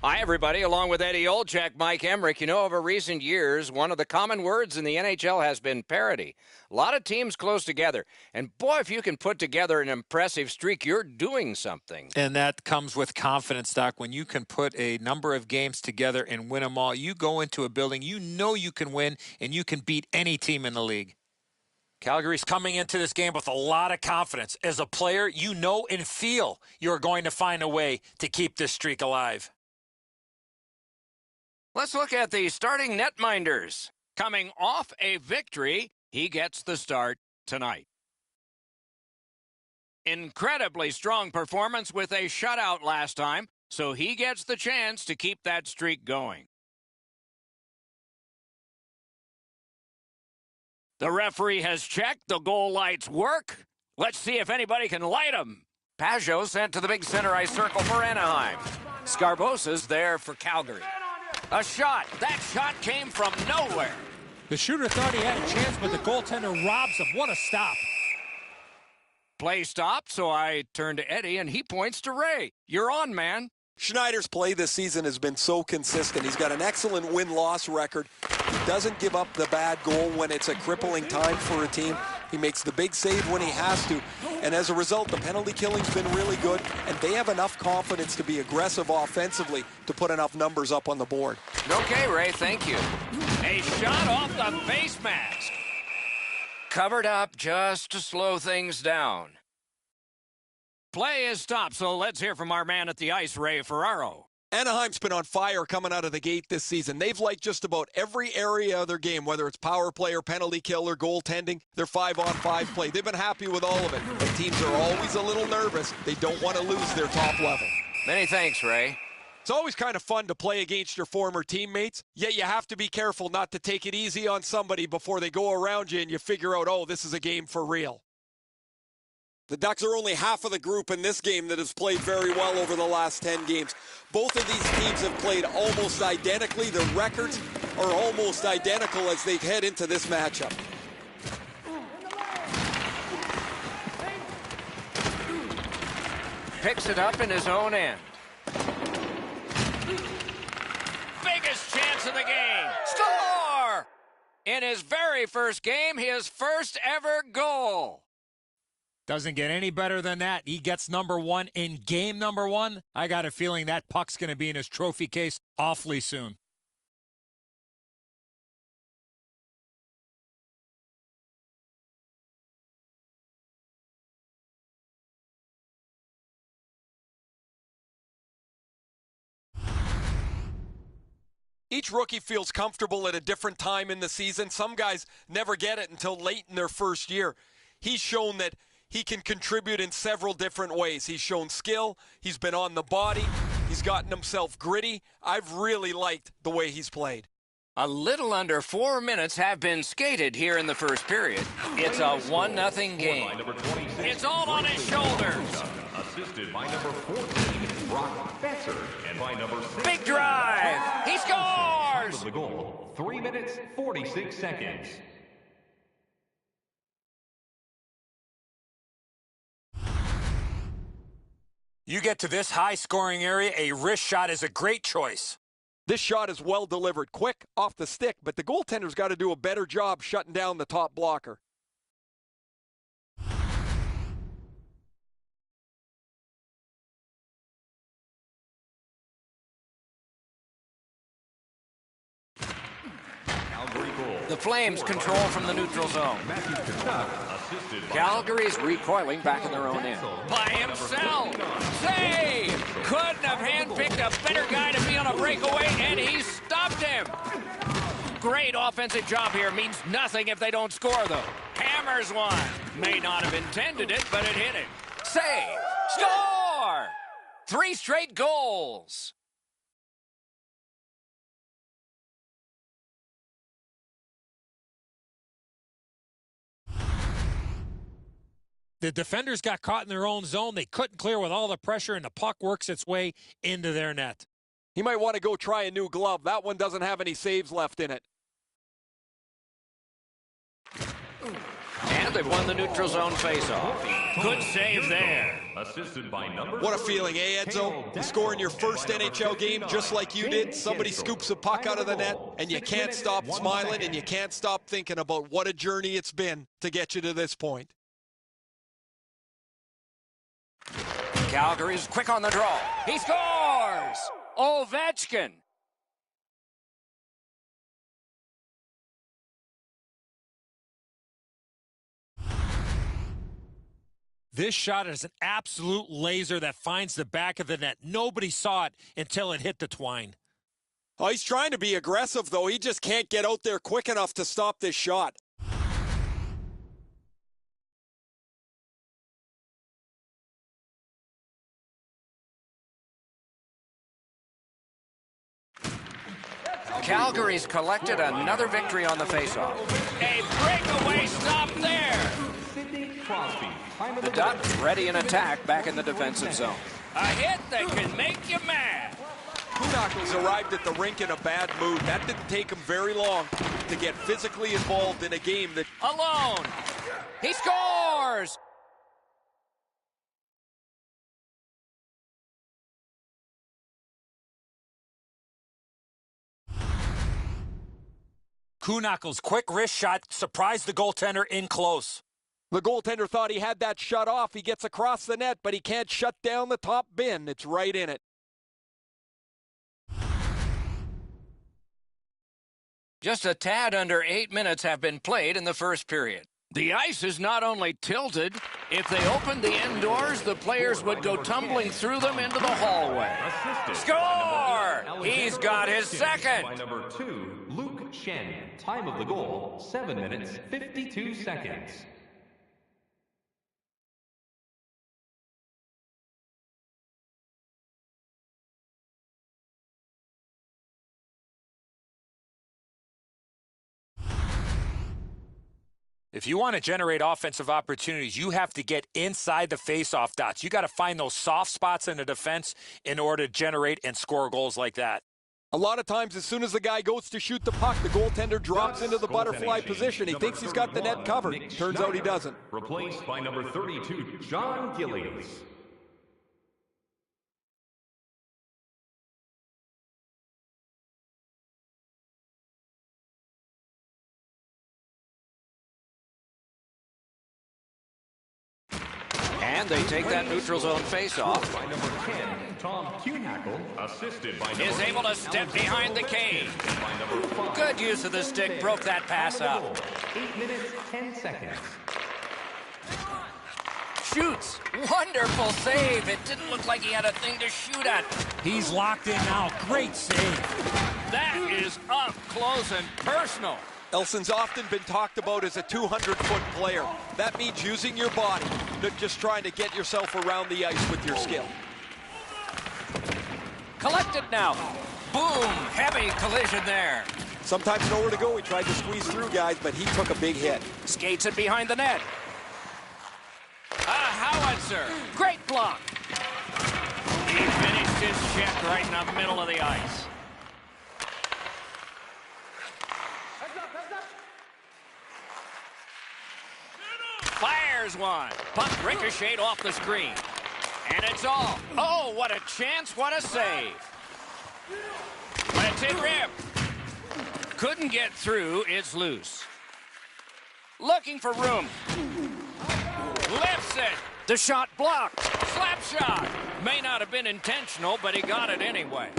Hi, everybody. Along with Eddie Olczyk, Mike Emmerich. You know, over recent years, one of the common words in the NHL has been parity. A lot of teams close together. And boy, if you can put together an impressive streak, you're doing something. And that comes with confidence, Doc. When you can put a number of games together and win them all, you go into a building, you know you can win, and you can beat any team in the league. Calgary's coming into this game with a lot of confidence. As a player, you know and feel you're going to find a way to keep this streak alive. Let's look at the starting netminders. Coming off a victory, he gets the start tonight. Incredibly strong performance with a shutout last time, so he gets the chance to keep that streak going. The referee has checked. The goal lights work. Let's see if anybody can light them. Pajot sent to the big center ice circle for Anaheim. Scarbosa's there for Calgary. A shot. That shot came from nowhere. The shooter thought he had a chance, but the goaltender robs him. What a stop. Play stopped, so I turn to Eddie, and he points to Ray. You're on, man. Schneider's play this season has been so consistent. He's got an excellent win-loss record. He doesn't give up the bad goal when it's a crippling time for a team. He makes the big save when he has to. And as a result, the penalty killing's been really good, and they have enough confidence to be aggressive offensively to put enough numbers up on the board. Okay, Ray, thank you. A shot off the face mask. Covered up just to slow things down. Play is stopped, so let's hear from our man at the ice, Ray Ferraro. Anaheim's been on fire coming out of the gate this season. They've liked just about every area of their game, whether it's power play or penalty kill or goaltending, their 5-on-5 play. They've been happy with all of it, but teams are always a little nervous. They don't want to lose their top level. Many thanks, Ray. It's always kind of fun to play against your former teammates, yet you have to be careful not to take it easy on somebody before they go around you and you figure out, oh, this is a game for real. The Ducks are only half of the group in this game that has played very well over the last 10 games. Both of these teams have played almost identically. Their records are almost identical as they head into this matchup. Picks it up in his own end. Biggest chance of the game. Score! In his very first game, his first ever goal. Doesn't get any better than that. He gets number one in game number one. I got a feeling that puck's going to be in his trophy case awfully soon. Each rookie feels comfortable at a different time in the season. Some guys never get it until late in their first year. He's shown that he can contribute in several different ways. He's shown skill. He's been on the body. He's gotten himself gritty. I've really liked the way he's played. A little under 4 minutes have been skated here in the first period. It's a 1-0 game. It's all on his shoulders. Assisted by number 14, Brock Besser, and by number 6. Big drive. He scores. The goal, 3 minutes, 46 seconds. You get to this high-scoring area, a wrist shot is a great choice. This shot is well delivered, quick, off the stick, but the goaltender's got to do a better job shutting down the top blocker. The Flames control from the neutral zone. Calgary's recoiling back in their own end. By himself. Save! Couldn't have handpicked a better guy to be on a breakaway, and he stopped him. Great offensive job here. Means nothing if they don't score, though. Hammers one. May not have intended it, but it hit him. Save! Score! 3 straight goals. The defenders got caught in their own zone. They couldn't clear with all the pressure, and the puck works its way into their net. He might want to go try a new glove. That one doesn't have any saves left in it. And they've won the neutral zone faceoff. Good save there. assisted by number What a 3, feeling, eh, Edzo? You score in your first NHL game just like you did. Somebody scoops a puck out of the net, and you can't stop smiling, and you can't stop thinking about what a journey it's been to get you to this point. Calgary's quick on the draw. He scores! Ovechkin. This shot is an absolute laser that finds the back of the net. Nobody saw it until it hit the twine. Oh, he's trying to be aggressive, though. He just can't get out there quick enough to stop this shot. Calgary's collected another victory on the faceoff. A breakaway stop there. The Ducks ready in attack back in the defensive zone. A hit that can make you mad. Knuckles arrived at the rink in a bad mood. That didn't take him very long to get physically involved in a game that... Alone. He scores. Knuckles' quick wrist shot surprised the goaltender in close. The goaltender thought he had that shut off. He gets across the net, but he can't shut down the top bin. It's right in it. Just a tad under 8 minutes have been played in the first period. The ice is not only tilted, if they opened the indoors, the players would go tumbling through them into the hallway. Score! He's got his second. By number 2, Luke Shen. Time of the goal, 7 minutes, 52 seconds. If you want to generate offensive opportunities, you have to get inside the faceoff dots. You got to find those soft spots in the defense in order to generate and score goals like that. A lot of times, as soon as the guy goes to shoot the puck, the goaltender drops into the butterfly position. He thinks he's got the net covered. Turns out he doesn't. Replaced by number 32, John Gillies. And they take that neutral zone face-off. By number 10, Tom Kuhnhackl, assisted by Is able to step behind the cage. Good use of the stick, broke that pass up. 8 minutes, 10 seconds. Shoots. Wonderful save. It didn't look like he had a thing to shoot at. He's locked in now. Great save. That is up close and personal. Elson's often been talked about as a 200-foot player. That means using your body, not just trying to get yourself around the ice with your skill. Collected now. Boom. Heavy collision there. Sometimes nowhere to go. He tried to squeeze through guys, but he took a big hit. Skates it behind the net. A howitzer. Great block. He finished his check right in the middle of the ice. Fires one. Puck ricocheted off the screen. And it's all. Oh, what a chance, what a save. But it's in rim. Couldn't get through, it's loose. Looking for room. Lifts it. The shot blocked. Slap shot. May not have been intentional, but he got it anyway.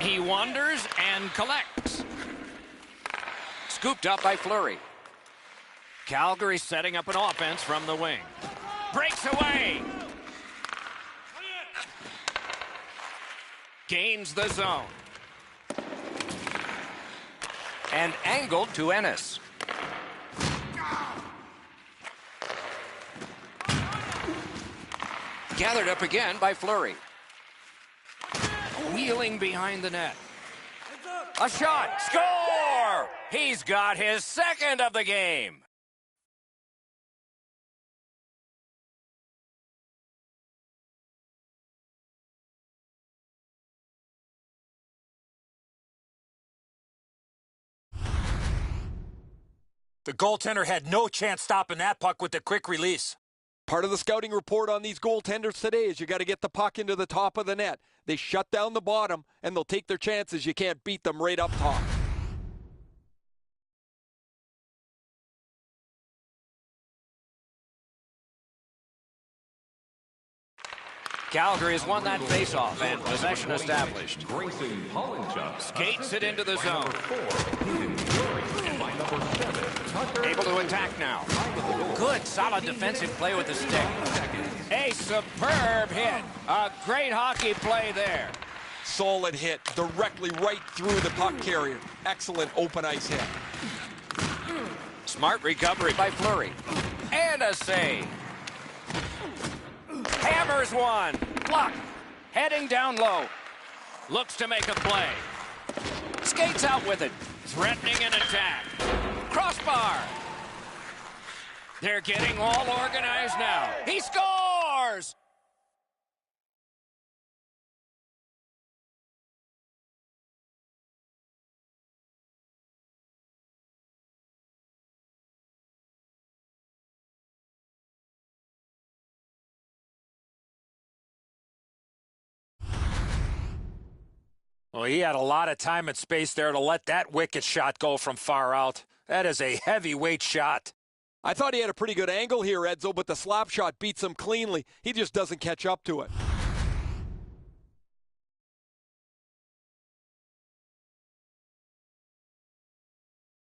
He wanders and collects. Scooped up by Fleury. Calgary setting up an offense from the wing. Breaks away. Gains the zone. And angled to Ennis. Gathered up again by Fleury. Wheeling behind the net. A shot. Score! He's got his second of the game. The goaltender had no chance stopping that puck with the quick release. Part of the scouting report on these goaltenders today is you got to get the puck into the top of the net. They shut down the bottom, and they'll take their chances. You can't beat them right up top. Calgary has won that faceoff and possession established. Skates it into the zone. Able to attack now. Good, solid defensive play with the stick. A superb hit. A great hockey play there. Solid hit, directly right through the puck carrier. Excellent open ice hit. Smart recovery by Fleury. And a save. Hammers one. Block. Heading down low. Looks to make a play. Skates out with it. Threatening an attack. Crossbar. They're getting all organized now. He scores! Well, he had a lot of time and space there to let that wicked shot go from far out. That is a heavyweight shot. I thought he had a pretty good angle here, Edzo, but the slap shot beats him cleanly. He just doesn't catch up to it.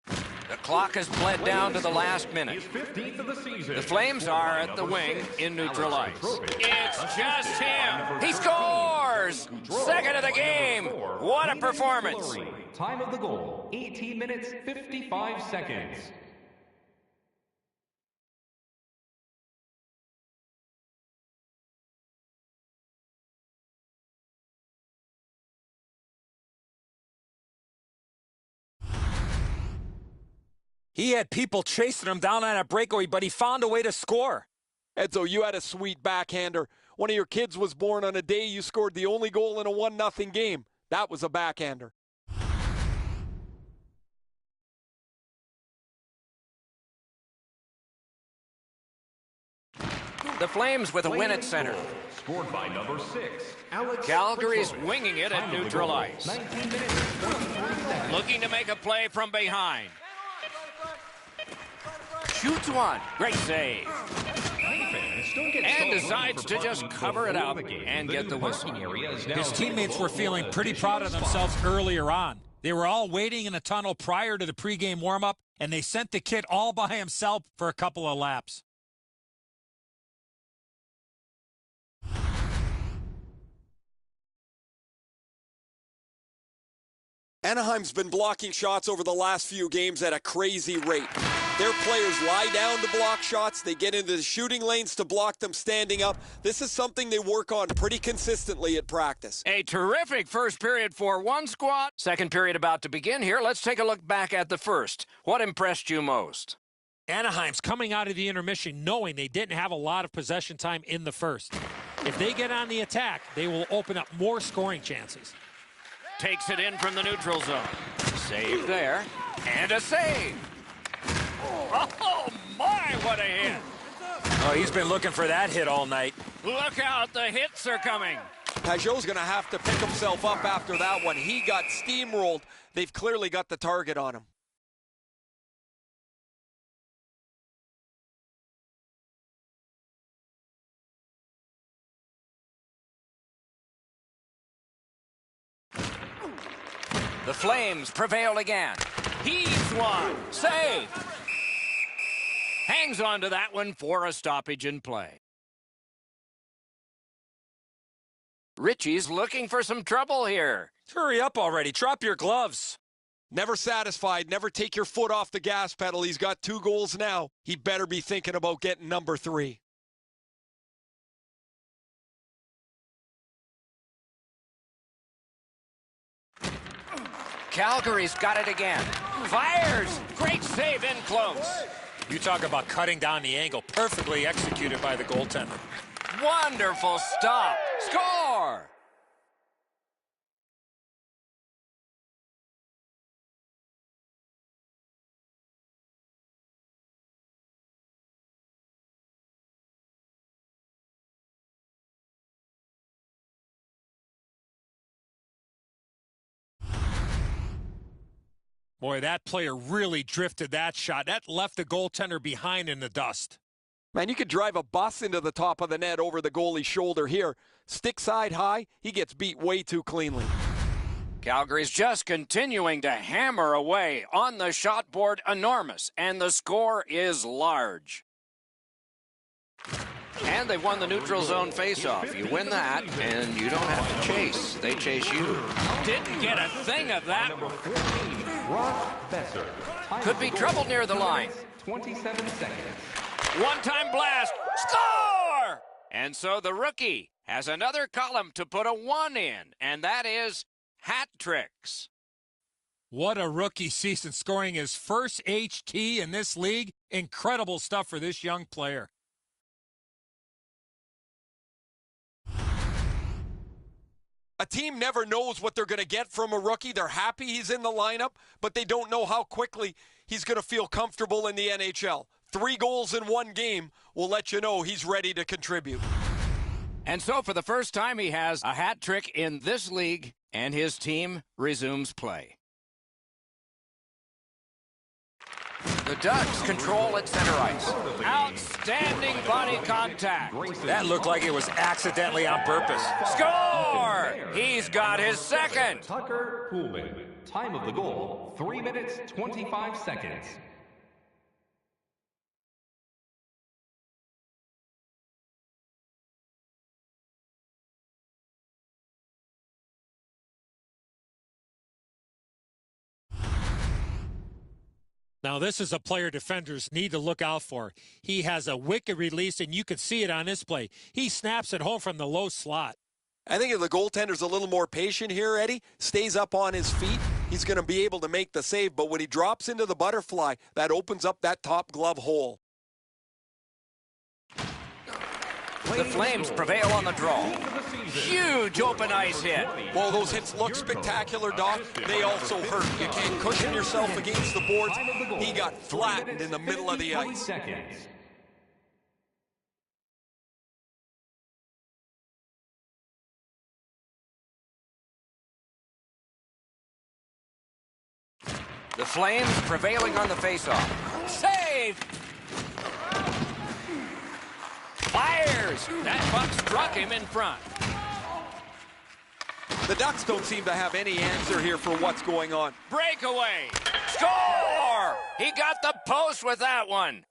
The clock has bled down to the last minute. The Flames are at the wing in neutral ice. It's just him. He scores! Second of the game. What a performance. Time of the goal, 18 minutes, 55 seconds. He had people chasing him down on a breakaway, but he found a way to score. Edzo, you had a sweet backhander. One of your kids was born on a day you scored the only goal in a 1-0 game. That was a backhander. The Flames with a win at center. Scored by number 6. Calgary's winging it at neutral ice. Looking to make a play from behind. Shoots one. Great save. And decides to just cover it up and get the whistle. His teammates were feeling pretty proud of themselves earlier on. They were all waiting in a tunnel prior to the pregame warm-up, and they sent the kid all by himself for a couple of laps. Anaheim's been blocking shots over the last few games at a crazy rate. Their players lie down to block shots. They get into the shooting lanes to block them standing up. This is something they work on pretty consistently at practice. A terrific first period for one squad. Second period about to begin here. Let's take a look back at the first. What impressed you most? Anaheim's coming out of the intermission knowing they didn't have a lot of possession time in the first. If they get on the attack, they will open up more scoring chances. Takes it in from the neutral zone. Save there. And a save. Oh, my, what a hit. Oh, he's been looking for that hit all night. Look out, the hits are coming. Pajot's going to have to pick himself up after that one. He got steamrolled. They've clearly got the target on him. The Flames prevail again. Heaves one. Save. Hangs on to that one for a stoppage in play. Richie's looking for some trouble here. Hurry up already. Drop your gloves. Never satisfied. Never take your foot off the gas pedal. He's got 2 goals now. He better be thinking about getting number 3. Calgary's got it again. Fires. Great save in close. You talk about cutting down the angle. Perfectly executed by the goaltender. Wonderful stop. Score. Boy, that player really drifted that shot. That left the goaltender behind in the dust. Man, you could drive a bus into the top of the net over the goalie's shoulder here. Stick side high, he gets beat way too cleanly. Calgary's just continuing to hammer away on the shot board, enormous, and the score is large. And they've won the neutral zone faceoff. You win that, and you don't have to chase. They chase you. Didn't get a thing of that. Could be trouble near the line. 27 seconds. One-time blast. Score! And so the rookie has another column to put a 1 in, and that is hat tricks. What a rookie season, scoring his first HT in this league. Incredible stuff for this young player. A team never knows what they're going to get from a rookie. They're happy he's in the lineup, but they don't know how quickly he's going to feel comfortable in the NHL. 3 goals in 1 game will let you know he's ready to contribute. And so for the first time, he has a hat trick in this league, and his team resumes play. The Ducks control at center ice. Outstanding body contact. That looked like it was accidentally on purpose. Score! He's got his second. Tucker Pullman. Time of the goal, 3 minutes, 25 seconds. Now, this is a player defenders need to look out for. He has a wicked release, and you can see it on this play. He snaps it home from the low slot. I think if the goaltender's a little more patient here, Eddie, stays up on his feet, he's going to be able to make the save. But when he drops into the butterfly, that opens up that top glove hole. The Flames prevail on the draw. Huge open ice hit. Well, those hits look spectacular, Doc. They also hurt. You can't cushion yourself against the boards. He got flattened in the middle of the ice. The Flames prevailing on the faceoff. Save! Fires! That puck struck him in front. The Ducks don't seem to have any answer here for what's going on. Breakaway! Score! He got the post with that one.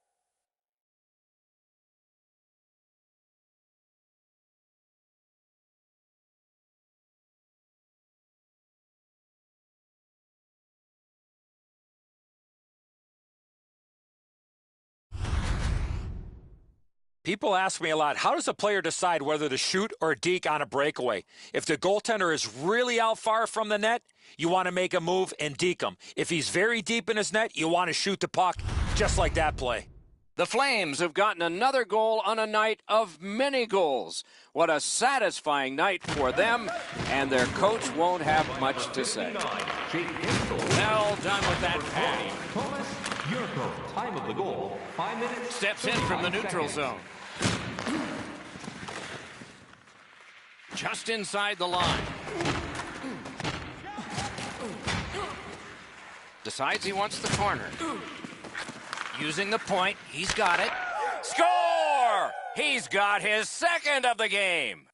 People ask me a lot, how does a player decide whether to shoot or deke on a breakaway? If the goaltender is really out far from the net, you want to make a move and deke him. If he's very deep in his net, you want to shoot the puck, just like that play. The Flames have gotten another goal on a night of many goals. What a satisfying night for them, and their coach won't have much to say. Well done with that pass. Time of the goal, 5 minutes. Steps in from the neutral zone. Just inside the line. Decides he wants the corner. Using the point, he's got it. Score! He's got his second of the game.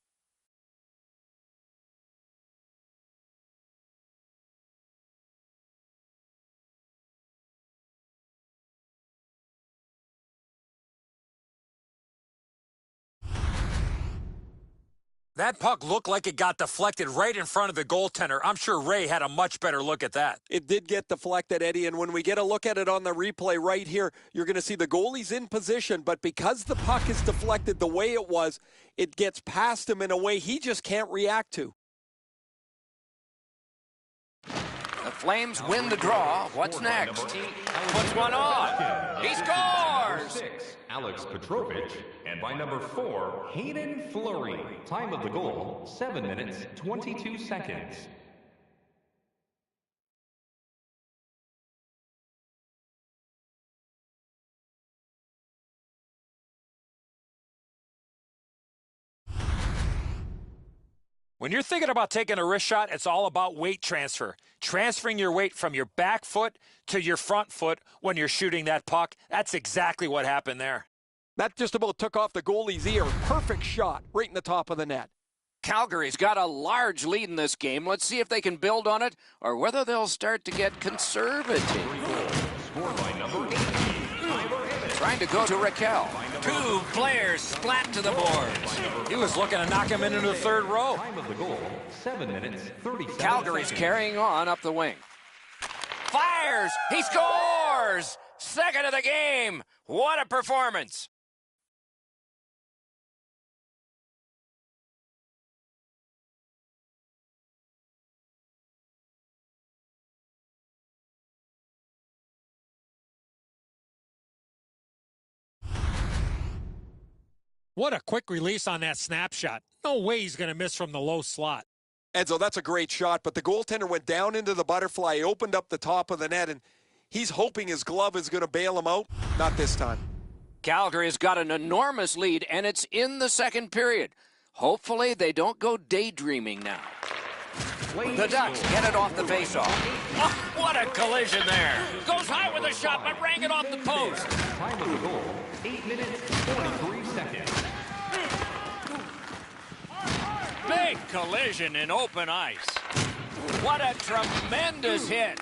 That puck looked like it got deflected right in front of the goaltender. I'm sure Ray had a much better look at that. It did get deflected, Eddie, and when we get a look at it on the replay right here, you're going to see the goalie's in position, but because the puck is deflected the way it was, it gets past him in a way he just can't react to. The Flames win the draw. What's next? Puts one on. He scores! Alex Petrovich, and by number 4, Hayden Fleury. Time of the goal, 7 minutes, 22 seconds. When you're thinking about taking a wrist shot, it's all about weight transfer. Transferring your weight from your back foot to your front foot when you're shooting that puck. That's exactly what happened there. That just about took off the goalie's ear. Perfect shot right in the top of the net. Calgary's got a large lead in this game. Let's see if they can build on it or whether they'll start to get conservative. Scored by number 8. Trying to go to Raquel. Two players splat to the boards. He was looking to knock him into the third row. Time of the goal, 7 minutes, 37 Calgary's seconds. carrying on up the wing. Fires! He scores! Second of the game. What a performance. What a quick release on that snapshot. No way he's going to miss from the low slot. Enzo, that's a great shot, but the goaltender went down into the butterfly, opened up the top of the net, and he's hoping his glove is going to bail him out. Not this time. Calgary's got an enormous lead, and it's in the second period. Hopefully they don't go daydreaming now. The Ducks get it off the faceoff. Oh, what a collision there. Goes high with a shot, but rang it off the post. Time of the goal, 8 minutes, 43 seconds. Big collision in open ice. What a tremendous hit.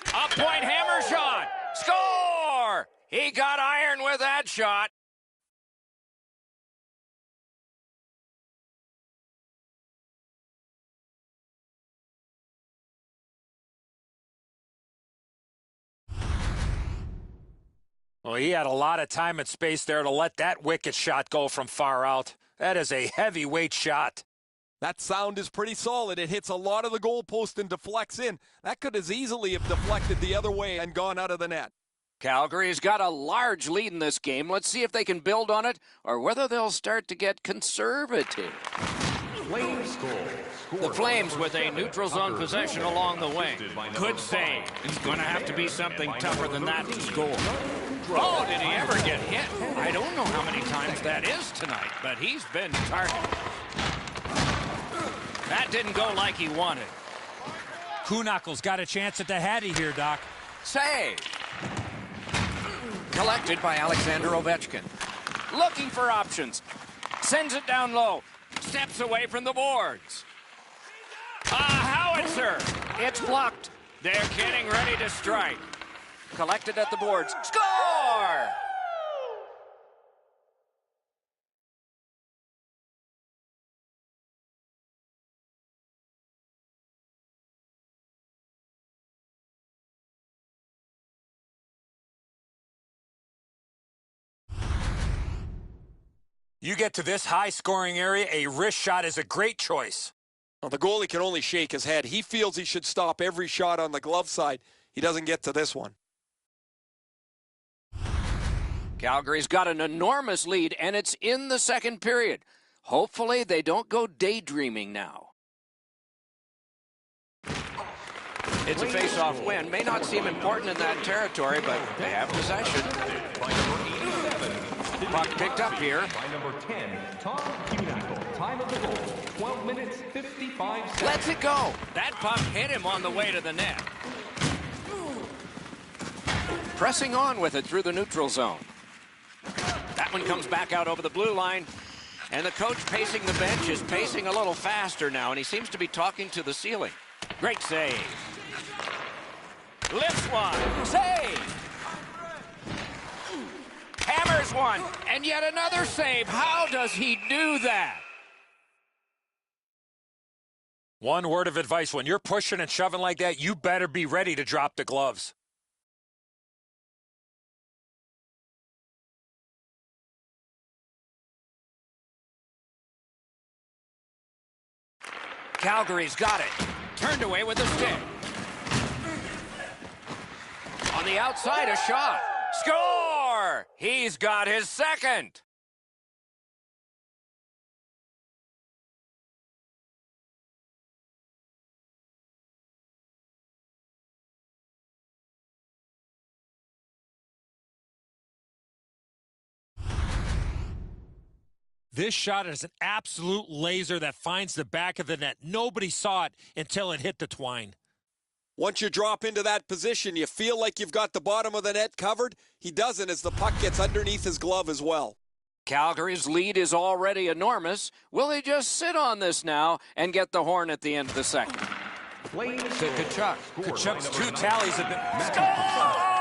A point hammer shot. Score! He got iron with that shot. Well, he had a lot of time and space there to let that wicked shot go from far out. That is a heavyweight shot. That sound is pretty solid. It hits a lot of the goalpost and deflects in. That could as easily have deflected the other way and gone out of the net. Calgary's got a large lead in this game. Let's see if they can build on it or whether they'll start to get conservative. Flames goal. The Flames with a neutral zone possession along the wing. Good save. It's going to have to be something tougher than that to score. Oh, did he ever get hit? I don't know how many times that is tonight, but he's been targeted. That didn't go like he wanted. Kuhnackel's got a chance at the Hattie here, Doc. Save. Collected by Alexander Ovechkin. Looking for options. Sends it down low. Steps away from the boards. A howitzer. It's blocked. They're getting ready to strike. Collected at the boards. Score! You get to this high-scoring area, a wrist shot is a great choice. Well, the goalie can only shake his head. He feels he should stop every shot on the glove side. He doesn't get to this one. Calgary's got an enormous lead, and it's in the second period. Hopefully they don't go daydreaming now. It's a face-off win. May not seem important in that territory, but they have possession. By number 87. Puck picked up here. By number 10, Tom Kuhnackel. Time of the goal, 12 minutes, 55 seconds. Lets it go. That puck hit him on the way to the net. Pressing on with it through the neutral zone. That one comes back out over the blue line. And the coach pacing the bench is pacing a little faster now, and he seems to be talking to the ceiling. Great save. Lifts one. Save. Hammers one. And yet another save. How does he do that? One word of advice, when you're pushing and shoving like that, you better be ready to drop the gloves. Calgary's got it. Turned away with a stick. On the outside, a shot. Score! He's got his second. This shot is an absolute laser that finds the back of the net. Nobody saw it until it hit the twine. Once you drop into that position, you feel like you've got the bottom of the net covered. He doesn't as the puck gets underneath his glove as well. Calgary's lead is already enormous. Will they just sit on this now and get the horn at the end of the second? To Kachuk. Kachuk's 2 tallies have been... Score!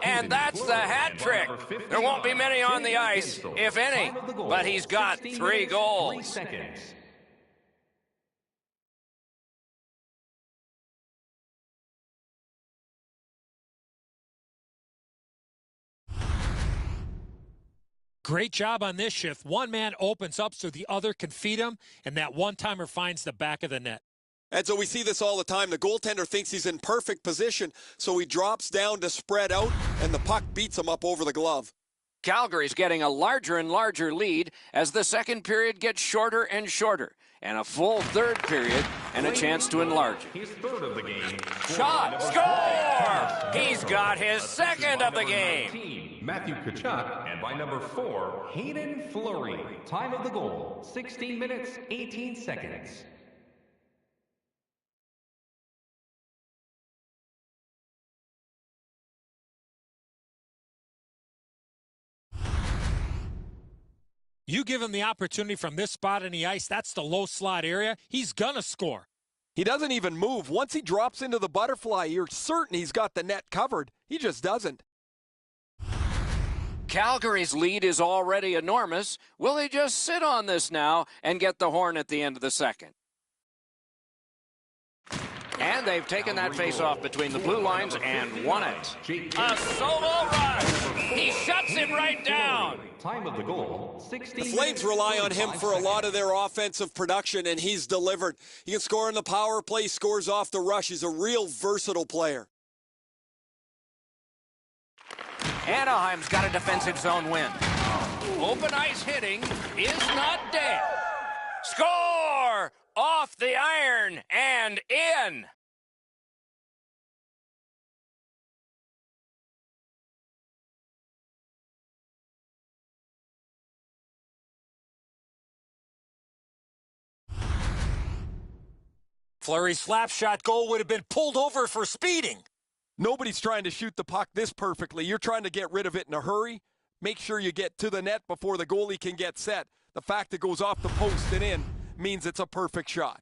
And that's the hat trick. There won't be many on the ice, if any, but he's got 3 goals. Great job on this shift. One man opens up so the other can feed him, and that one-timer finds the back of the net. And so we see this all the time. The goaltender thinks he's in perfect position, so he drops down to spread out, and the puck beats him up over the glove. Calgary's getting a larger and larger lead as the second period gets shorter and shorter, and a full third period and a chance to enlarge it. His third of the game. Shot! Score! He's got his second of the game. Matthew Kachuk, and by number 4, Hayden Fleury. Time of the goal, 16 minutes, 18 seconds. You give him the opportunity from this spot in the ice, that's the low slot area, he's gonna score. He doesn't even move. Once he drops into the butterfly, you're certain he's got the net covered. He just doesn't. Calgary's lead is already enormous. Will they just sit on this now and get the horn at the end of the second? And they've taken that face-off between the blue lines and won it. A solo rush! He shuts him right down! Time of the goal, 16 The Flames rely on him for a lot of their offensive production, and he's delivered. He can score in the power play, scores off the rush. He's a real versatile player. Anaheim's got a defensive zone win. Open ice hitting is not dead. Score! Off the iron and in! Fleury's slap shot goal would have been pulled over for speeding. Nobody's trying to shoot the puck this perfectly. You're trying to get rid of it in a hurry. Make sure you get to the net before the goalie can get set. The fact it goes off the post and in means it's a perfect shot.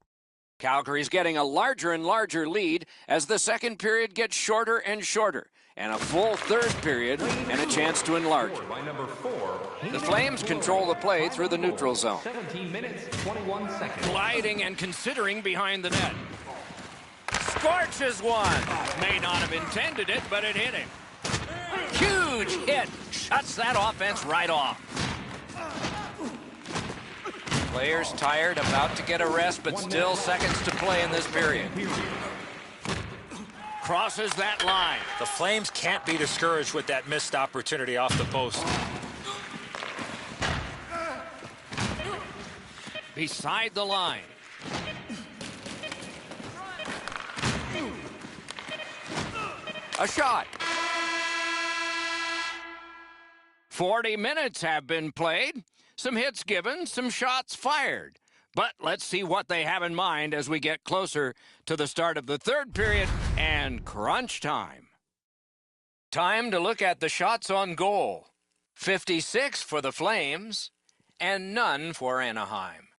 Calgary's getting a larger and larger lead as the second period gets shorter and shorter, and a full third period and a chance to enlarge it. by number 4, The Flames control the play through the neutral zone. 17 minutes, 21 seconds. Gliding and considering behind the net. Scorches one. May not have intended it, but it hit him. Huge hit. Shuts that offense right off. Players tired, about to get a rest, but still seconds to play in this period. Crosses that line. The Flames can't be discouraged with that missed opportunity off the post. Beside the line. A shot. 40 minutes have been played. Some hits given, some shots fired. But let's see what they have in mind as we get closer to the start of the third period and crunch time. Time to look at the shots on goal. 56 for the Flames and none for Anaheim.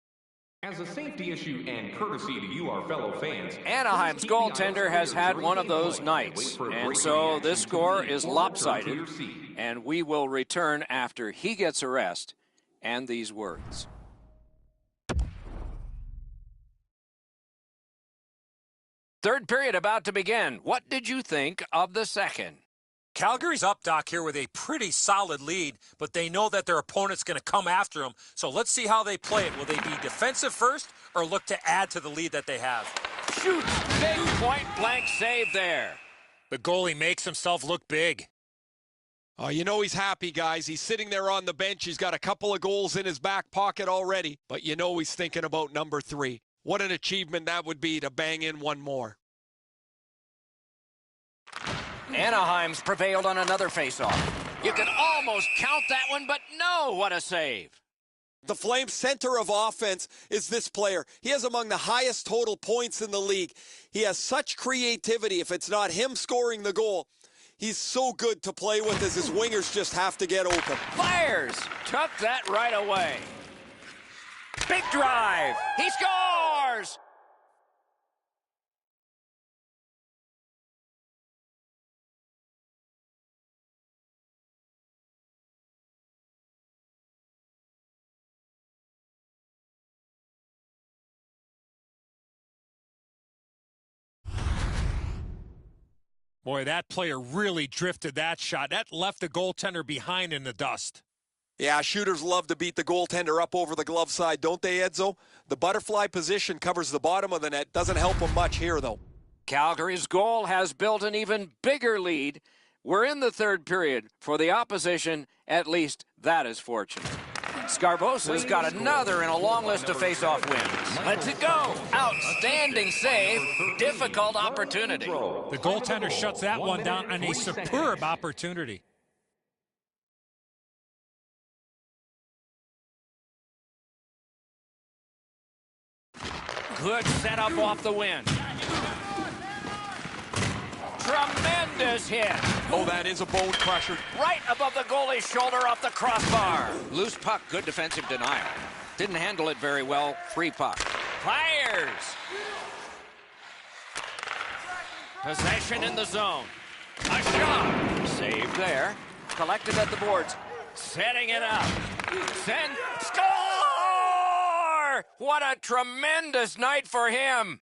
As a safety issue and courtesy to you, our fellow fans, Anaheim's goaltender has had one of those nights, and so this score is lopsided, and we will return after he gets a rest and these words. Third period about to begin. What did you think of the second? Calgary's up, Doc, here with a pretty solid lead, but they know that their opponent's going to come after them. So let's see how they play it. Will they be defensive first or look to add to the lead that they have? Shoots. Big point-blank save there. The goalie makes himself look big. Oh, you know he's happy, guys. He's sitting there on the bench. He's got a couple of goals in his back pocket already, but you know he's thinking about number 3. What an achievement that would be to bang in one more. Anaheim's prevailed on another faceoff. You could almost count that one, but no, what a save. The Flames' center of offense is this player. He has among the highest total points in the league. He has such creativity. If it's not him scoring the goal, he's so good to play with as his wingers just have to get open. Fires! Took that right away. Big drive! He scores! Boy, that player really drifted that shot. That left the goaltender behind in the dust. Yeah, shooters love to beat the goaltender up over the glove side, don't they, Edzo? The butterfly position covers the bottom of the net. Doesn't help them much here, though. Calgary's goal has built an even bigger lead. We're in the third period. For the opposition, at least that is fortunate. Scarbosa's got another in a long list of face-off wins. Let's it go. Outstanding save. Difficult opportunity. The goaltender shuts that one down on a superb opportunity. Good setup off the win. Tremendous hit. Oh, that is a bone crusher. Right above the goalie's shoulder off the crossbar. Loose puck, good defensive denial. Didn't handle it very well. Free puck. Fires. Possession in the zone. A shot. Saved there. Collected at the boards. Setting it up. Send. Score! What a tremendous night for him.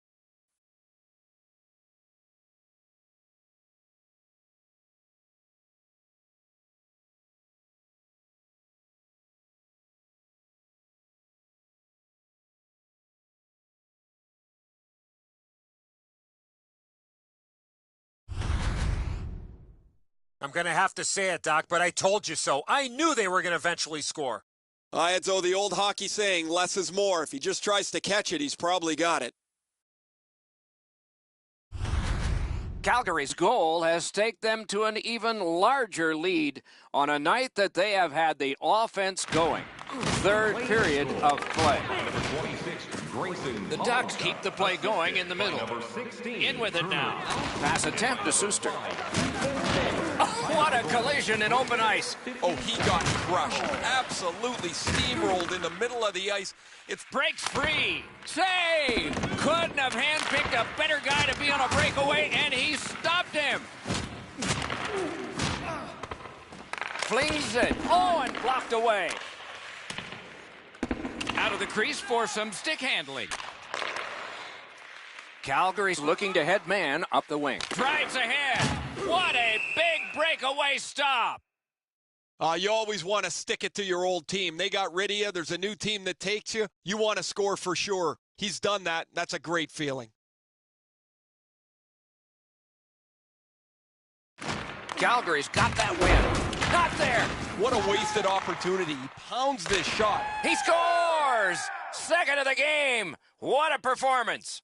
I'm going to have to say it, Doc, but I told you so. I knew they were going to eventually score. Edzo, the old hockey saying, less is more. If he just tries to catch it, he's probably got it. Calgary's goal has taken them to an even larger lead on a night that they have had the offense going. Third period of play. The Ducks keep the play going in the middle. In with it now. Pass attempt to Suster. Oh, what a collision in open ice. Oh, he got crushed. Absolutely steamrolled in the middle of the ice. It breaks free. Save! Couldn't have handpicked a better guy to be on a breakaway, and he stopped him. Flings it. Oh, and blocked away. Out of the crease for some stick handling. Calgary's looking to head man up the wing. Drives ahead. What a big breakaway stop. You always want to stick it to your old team. They got rid of you. There's a new team that takes you. You want to score for sure. He's done that. That's a great feeling. Calgary's got that win. Not there. What a wasted opportunity. He pounds this shot. He scores! Second of the game. What a performance.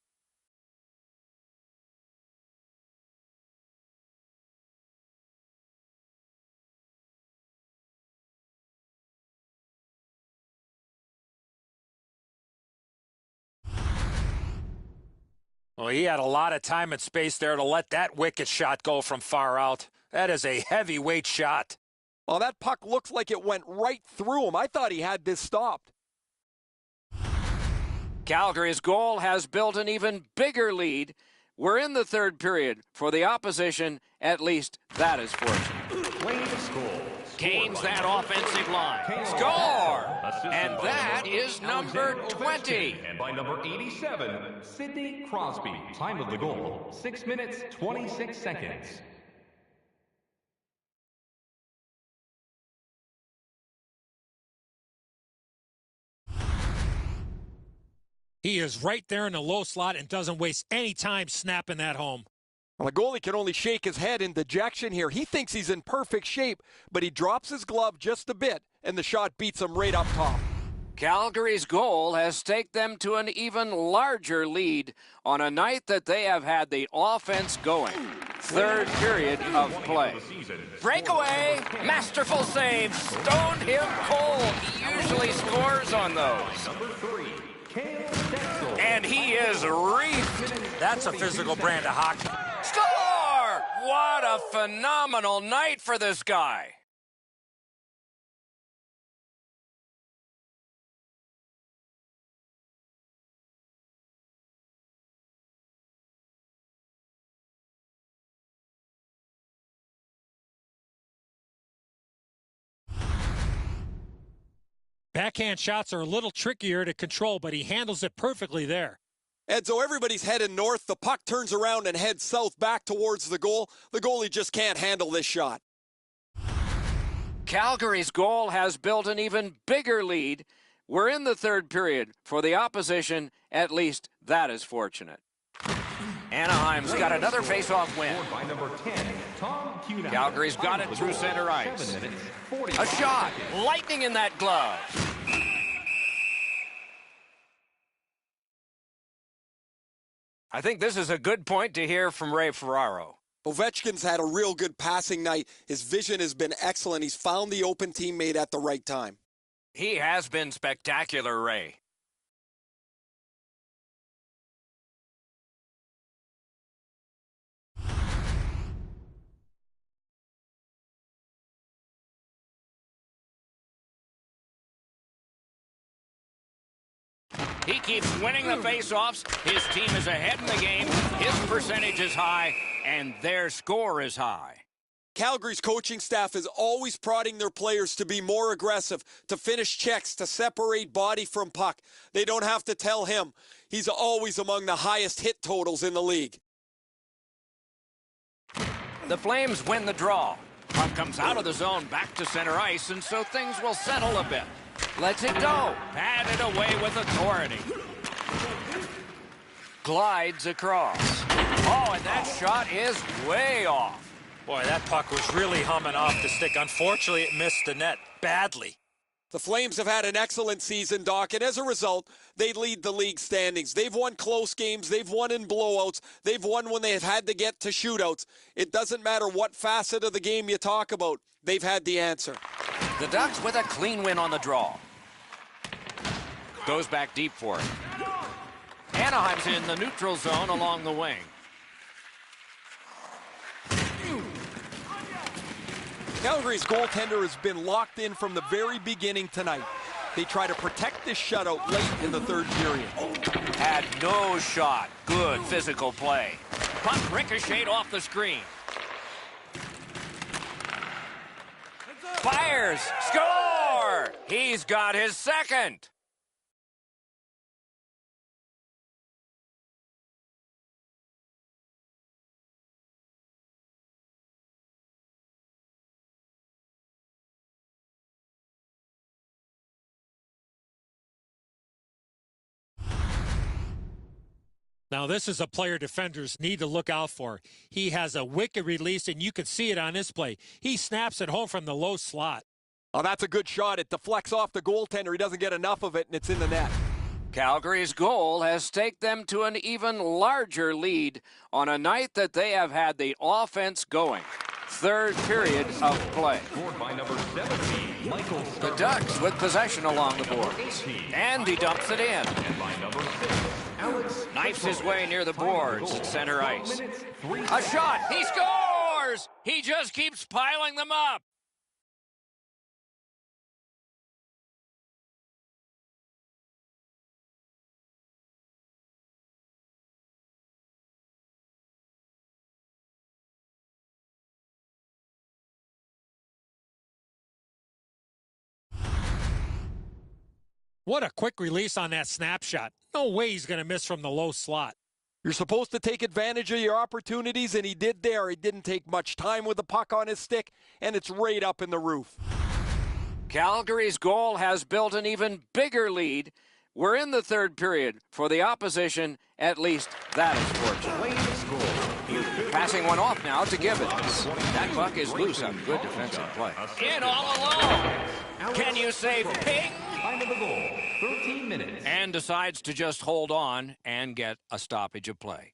Well, he had a lot of time and space there to let that wicked shot go from far out. That is a heavyweight shot. Well, that puck looks like it went right through him. I thought he had this stopped. Calgary's goal has built an even bigger lead. We're in the third period. For the opposition, at least that is fortunate. Gains that offensive line. Score! And that is number 20. And by number 87, Sidney Crosby. Time of the goal, 6 minutes, 26 seconds. He is right there in the low slot and doesn't waste any time snapping that home. Well, the goalie can only shake his head in dejection here. He thinks he's in perfect shape, but he drops his glove just a bit, and the shot beats him right up top. Calgary's goal has taken them to an even larger lead on a night that they have had the offense going. Third period of play. Breakaway, masterful save, stoned him cold. He usually scores on those. And he is reefed. That's a physical brand of hockey. Score! What a phenomenal night for this guy. Backhand shots are a little trickier to control, but he handles it perfectly there. Edzo, everybody's heading north. The puck turns around and heads south back towards the goal. The goalie just can't handle this shot. Calgary's goal has built an even bigger lead. We're in the third period. For the opposition, at least that is fortunate. Anaheim's got another face-off win. By number 10, Calgary's got it through center ice. A shot. Lightning in that glove. I think this is a good point to hear from Ray Ferraro. Ovechkin's had a real good passing night. His vision has been excellent. He's found the open teammate at the right time. He has been spectacular, Ray. He keeps winning the faceoffs. His team is ahead in the game. His percentage is high, and their score is high. Calgary's coaching staff is always prodding their players to be more aggressive, to finish checks, to separate body from puck. They don't have to tell him. He's always among the highest hit totals in the league. The Flames win the draw. Puck comes out of the zone back to center ice, and so things will settle a bit. Lets it go. Batted away with authority. Glides across. Oh, and that shot is way off. Boy, that puck was really humming off the stick. Unfortunately, it missed the net badly. The Flames have had an excellent season, Doc, and as a result, they lead the league standings. They've won close games. They've won in blowouts. They've won when they've had to get to shootouts. It doesn't matter what facet of the game you talk about. They've had the answer. The Ducks with a clean win on the draw. Goes back deep for it. Anaheim's in the neutral zone along the wing. Calgary's goaltender has been locked in from the very beginning tonight. They try to protect this shutout late in the third period. Had no shot. Good physical play. Puck ricocheted off the screen. Fires. Score! He's got his second. Now, this is a player defenders need to look out for. He has a wicked release, and you can see it on this play. He snaps it home from the low slot. Oh, that's a good shot. It deflects off the goaltender. He doesn't get enough of it, and it's in the net. Calgary's goal has taken them to an even larger lead on a night that they have had the offense going. Third period of play. scored by number 17, Michael The Ducks with possession along the boards. And he dumps it in. And by number 6, Alex Knifes his way near the boards at center ice. 3 A shot. He scores! He just keeps piling them up. What a quick release on that snapshot. No way he's going to miss from the low slot. You're supposed to take advantage of your opportunities, and he did there. He didn't take much time with the puck on his stick, and it's right up in the roof. Calgary's goal has built an even bigger lead. We're in the third period. For the opposition, at least that is fortunate. Passing one off now to Gibbons. That puck is loose on good defensive play. In all alone. Can you say ping? Time of the goal, 13 minutes. And decides to just hold on and get a stoppage of play.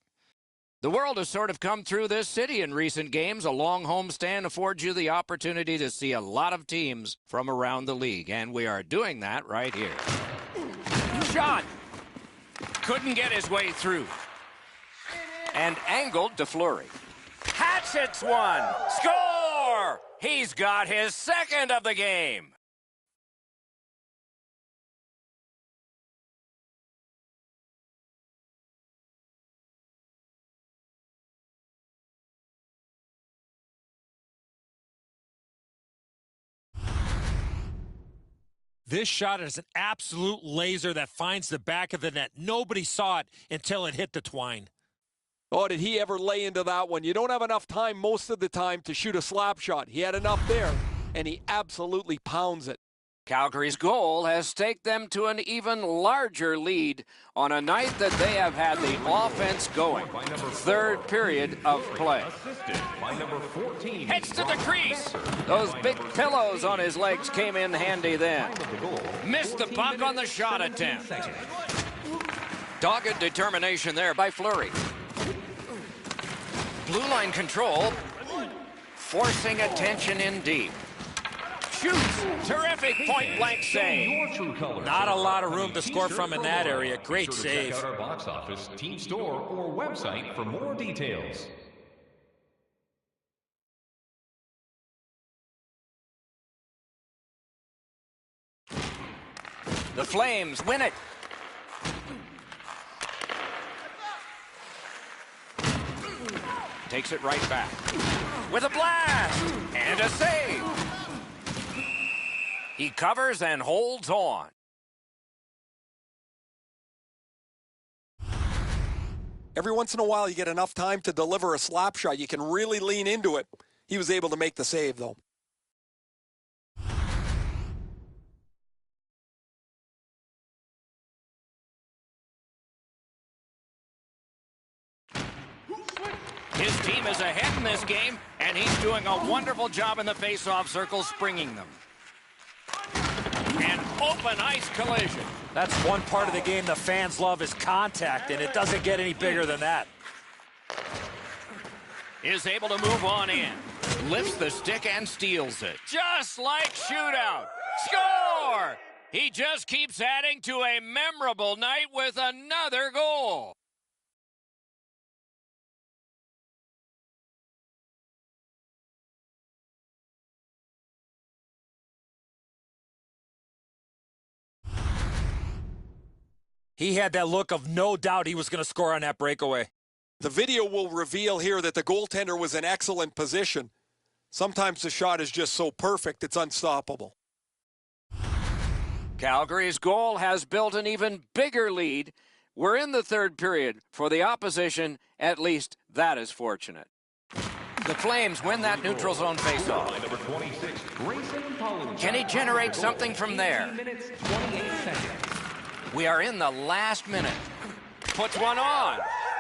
The world has sort of come through this city in recent games. A long homestand affords you the opportunity to see a lot of teams from around the league, and we are doing that right here. Shot! Couldn't get his way through. And angled to Fleury. Hatchets one! Score! He's got his second of the game. This shot is an absolute laser that finds the back of the net. Nobody saw it until it hit the twine. Oh, did he ever lay into that one? You don't have enough time most of the time to shoot a slap shot. He had enough there, and he absolutely pounds it. Calgary's goal has taken them to an even larger lead on a night that they have had the offense going. Third period of play. Heads to the crease. Those big pillows on his legs came in handy then. Missed the puck on the shot attempt. Dogged determination there by Fleury. Blue line control. Forcing attention in deep. Shoots. Terrific point-blank save. Not a lot of room to score from in that area. Great save. Check out our box office, team store, or website for more details. The Flames win it. Takes it right back. With a blast. And a save. He covers and holds on. Every once in a while, you get enough time to deliver a slap shot. You can really lean into it. He was able to make the save, though. His team is ahead in this game, and he's doing a wonderful job in the face-off circle, springing them. An open ice collision. That's one part of the game the fans love is contact, and it doesn't get any bigger than that. Is able to move on in. Lifts the stick and steals it. Just like shootout. Score! He just keeps adding to a memorable night with another goal. He had that look of no doubt he was going to score on that breakaway. The video will reveal here that the goaltender was in excellent position. Sometimes the shot is just so perfect, it's unstoppable. Calgary's goal has built an even bigger lead. We're in the third period. For the opposition, at least that is fortunate. The Flames win that neutral zone faceoff. Can he generate something from there? We are in the last minute. Puts one on.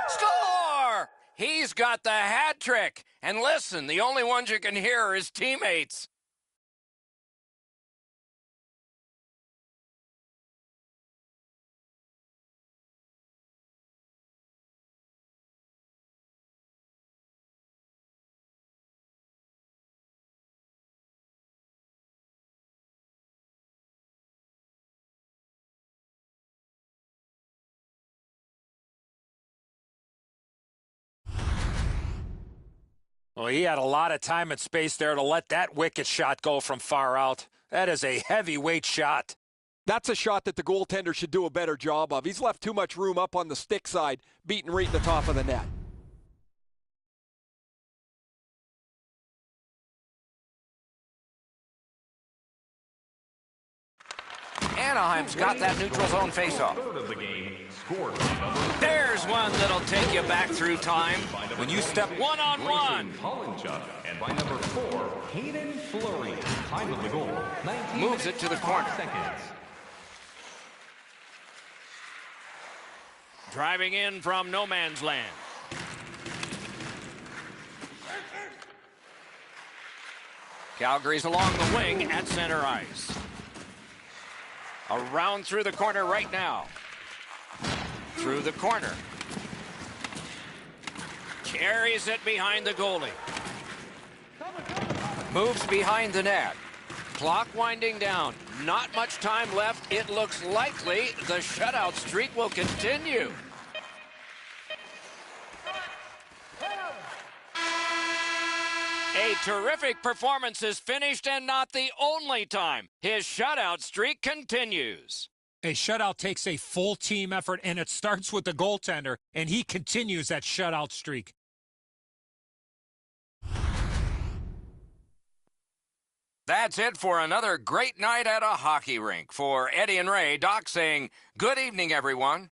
Score! He's got the hat trick. And listen, the only ones you can hear are his teammates. Well, he had a lot of time and space there to let that wicked shot go from far out. That is a heavyweight shot. That's a shot that the goaltender should do a better job of. He's left too much room up on the stick side, beating right in the top of the net. Anaheim's got that neutral zone faceoff. There's one that'll take you back through time. When you step one-on-one. And by number 4, Hayden Fleury. Time of the goal, 19 Moves it to the corner. seconds. Driving in from no man's land. Calgary's along the wing at center ice. Around through the corner right now. Through the corner. Carries it behind the goalie. Moves behind the net. Clock winding down. Not much time left. It looks likely the shutout streak will continue. A terrific performance is finished, and not the only time. His shutout streak continues. A shutout takes a full team effort, and it starts with the goaltender, and he continues that shutout streak. That's it for another great night at a hockey rink. For Eddie and Ray, Doc saying, good evening, everyone.